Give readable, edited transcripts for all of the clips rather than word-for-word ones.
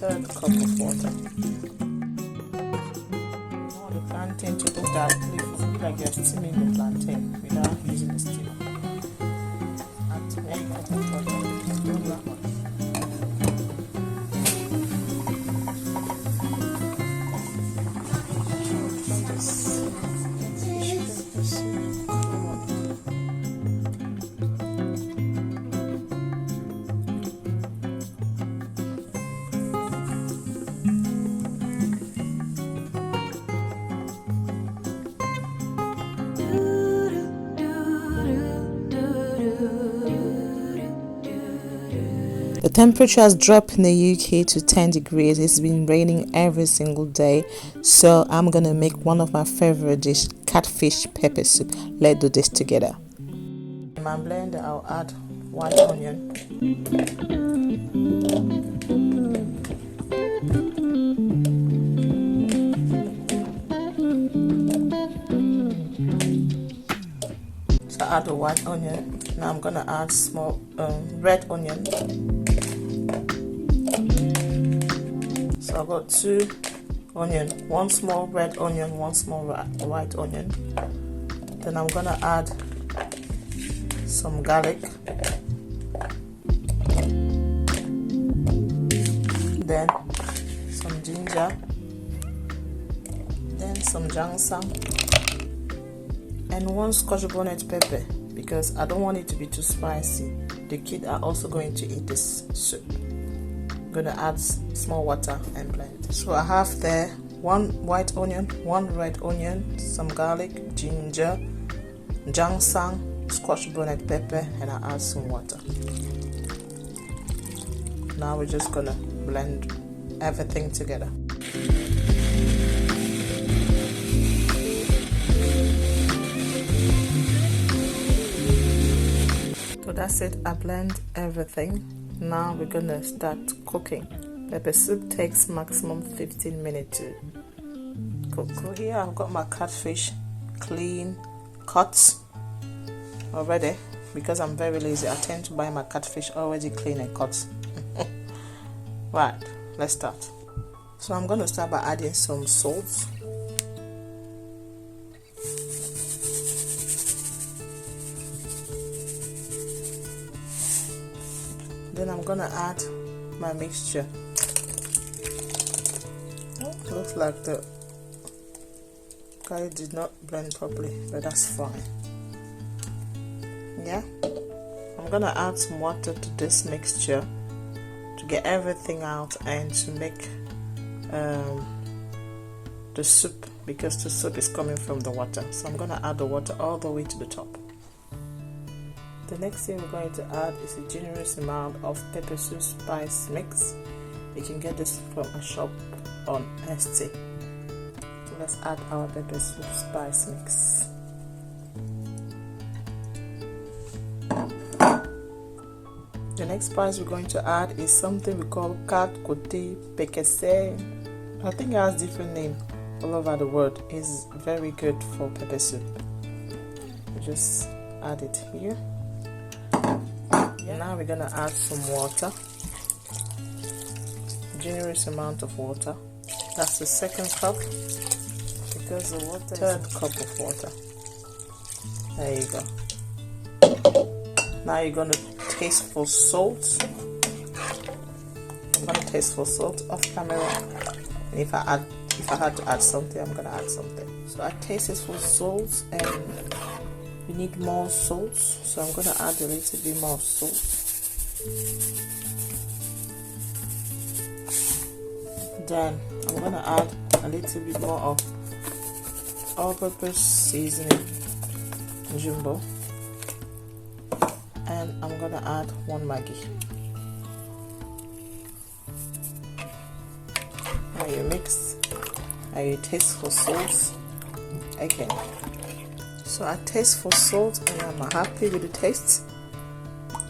1/3 cup of water. I want the plantain to look directly, feel like you're steaming the plantain without using the steamer. Add to egg and butter. Don't that much. The temperature has dropped in the UK to 10 degrees. It's been raining every single day, so I'm gonna make one of my favorite dishes, catfish pepper soup. Let's do this together. In my blender, I'll add white onion, so I add the white onion. Now I'm gonna add small red onion. So I've got 2 onions, 1 small red onion, 1 small white onion. Then I'm gonna add some garlic, then some ginger, then some ginseng, and 1 Scotch bonnet pepper because I don't want it to be too spicy. The kids are also going to eat this soup. I'm gonna add small water and blend. So I have there 1 white onion, 1 red onion, some garlic, ginger, ginseng, Scotch bonnet pepper, and I add some water. Now we're just gonna blend everything together. So that's it, I blend everything. Now we're gonna start cooking. Pepper soup takes maximum 15 minutes to cook. So here I've got my catfish clean, cut already. Because I'm very lazy, I tend to buy my catfish already clean and cut. Right, let's start. So I'm gonna start by adding some salt. Then I'm gonna add my mixture. Looks like the curry did not blend properly, but that's fine. Yeah, I'm gonna add some water to this mixture to get everything out and to make the soup, because the soup is coming from the water. So I'm gonna add the water all the way to the top. The next thing we're going to add is a generous amount of pepper soup spice mix. You can get this from a shop on ST. So let's add our pepper soup spice mix. The next spice we're going to add is something we call cotes, pecase. I think it has different name all over the world. It's very good for pepper soup. We just add it here. Now we're gonna add some water, generous amount of water. That's the 2nd cup because the water is 3rd cup of water. There you go. Now you're gonna taste for salt. I'm gonna taste for salt off camera, and if I had to add something, I'm gonna add something. So I tasted for salt, and we need more salt, so I'm gonna add a little bit more salt. Then I'm gonna add a little bit more of all-purpose seasoning jumbo, and I'm gonna add 1 Maggi. Now you mix and you taste for salt again. So I taste for salt and I'm happy with the taste.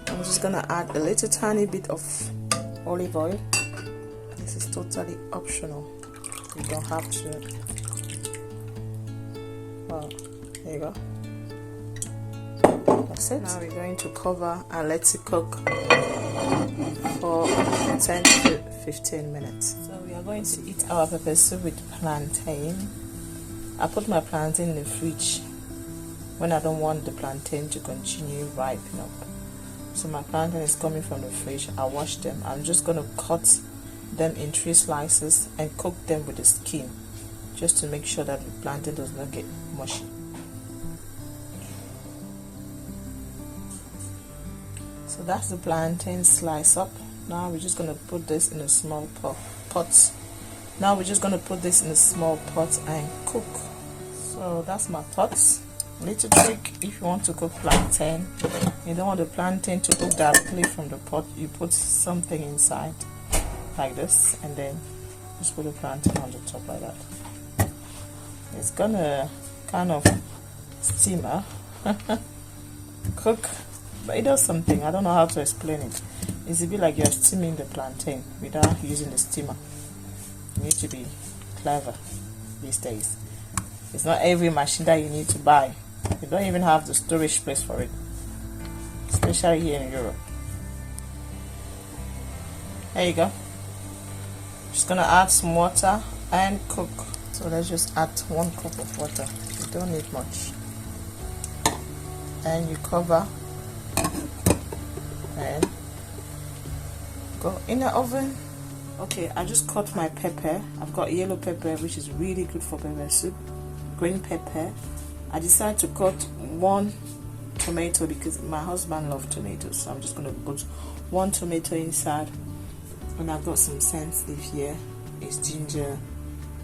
I'm just gonna add a little tiny bit of olive oil. This is totally optional. You don't have to. Well, there you go. That's it. Now we're going to cover and let it cook for 10 to 15 minutes. So we are going to eat our pepper soup with plantain. I put my plantain in the fridge when I don't want the plantain to continue ripening up. So my plantain is coming from the fridge. I washed them. I'm just going to cut them in 3 slices and cook them with the skin, just to make sure that the plantain does not get mushy. So that's the plantain slice up. Now we're just going to put this in a small pot. Now we're just going to put this in a small pot and cook. So that's my pots. Little trick: if you want to cook plantain, you don't want the plantain to cook directly from the pot, you put something inside like this and then just put the plantain on the top like that. It's gonna kind of steamer cook, but it does something. I don't know how to explain it. It's a bit like you're steaming the plantain without using the steamer. You need to be clever these days. It's not every machine that you need to buy. You don't even have the storage space for it, especially here in Europe. There you go. Just gonna add some water and cook. So let's just add 1 cup of water. You don't need much. And you cover and go in the oven. Okay, I just cut my pepper. I've got yellow pepper, which is really good for pepper soup. Green pepper. I decided to cut 1 tomato because my husband loves tomatoes, so I'm just going to put 1 tomato inside. And I've got some scent leaf here. It's ginger,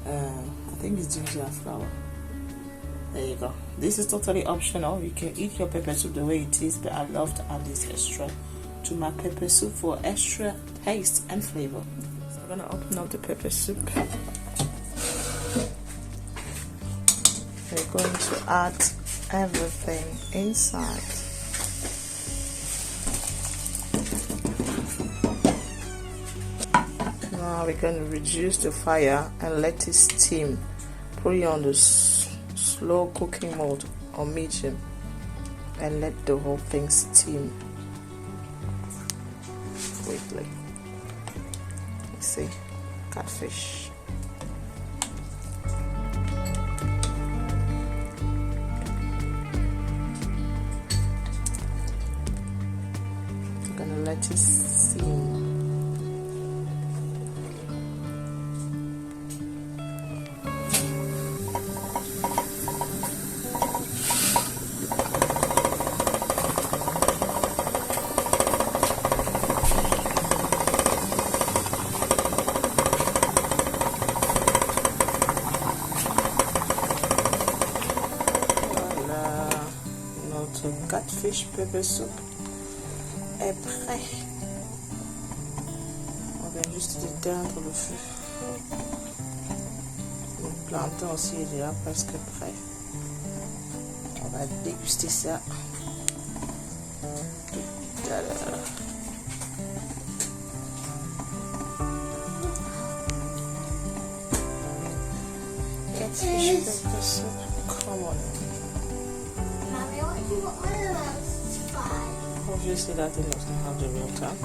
I think it's ginger flower. There you go. This is totally optional. You can eat your pepper soup the way it is, but I love to add this extra to my pepper soup for extra taste and flavor. So I'm going to open up the pepper soup. We're going to add everything inside. Now we're going to reduce the fire and let it steam. Put it on the slow cooking mode or medium and let the whole thing steam quickly. You see, catfish. Let it steam. Voilà, notre catfish pepper soup est prêt. On vient juste d'éteindre le feu. Le plantain aussi est déjà presque prêt. On va déguster ça tout à l'heure. Catfish pepper soup, come on. Mommy, I want to see what one of those is fine. Obviously that thing doesn't have the real time.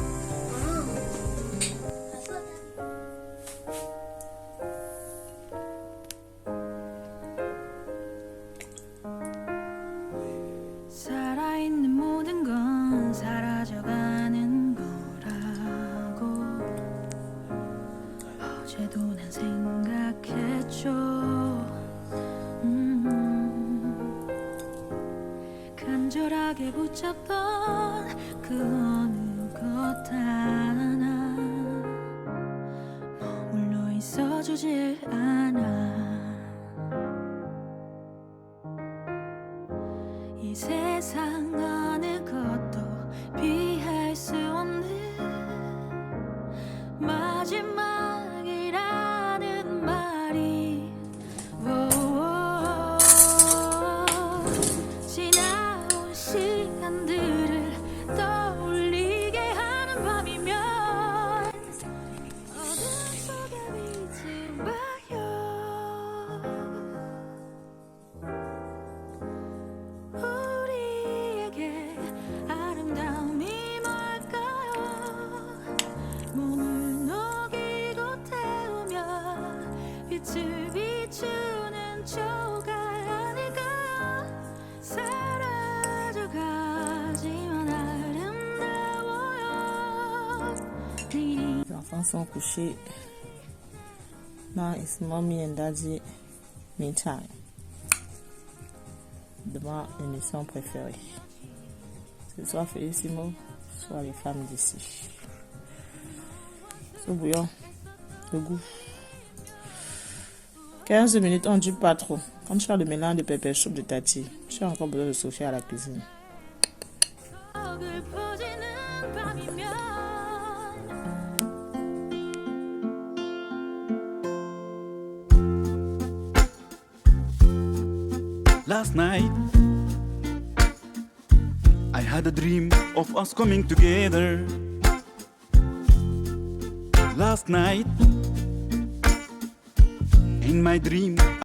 살아있는 모든 건 사라져가는 거라고 어제도 난 생각했죠. 간절하게 붙잡던 그 어느 것 하나 머물러 있어주질 않아. 이 세상 어느 것도 피할 수 없는 마지막이라는 말이 지나온 시간들을 떠올리게 하는 밤이면 어둠 속에 빛을 봐요. 우리에게 sont couchés. Now it's mommy and daddy me time. Demain, l'émission préférée. C'est soit Félissimo, soit les femmes d'ici. Ce bouillon, le goût. 15 minutes, on ne dit pas trop. Quand tu as le mélange de pepper soup de Tati, tu as encore besoin de Sophie à la cuisine. Last night, I had a dream of us coming together. Last night, in my dream,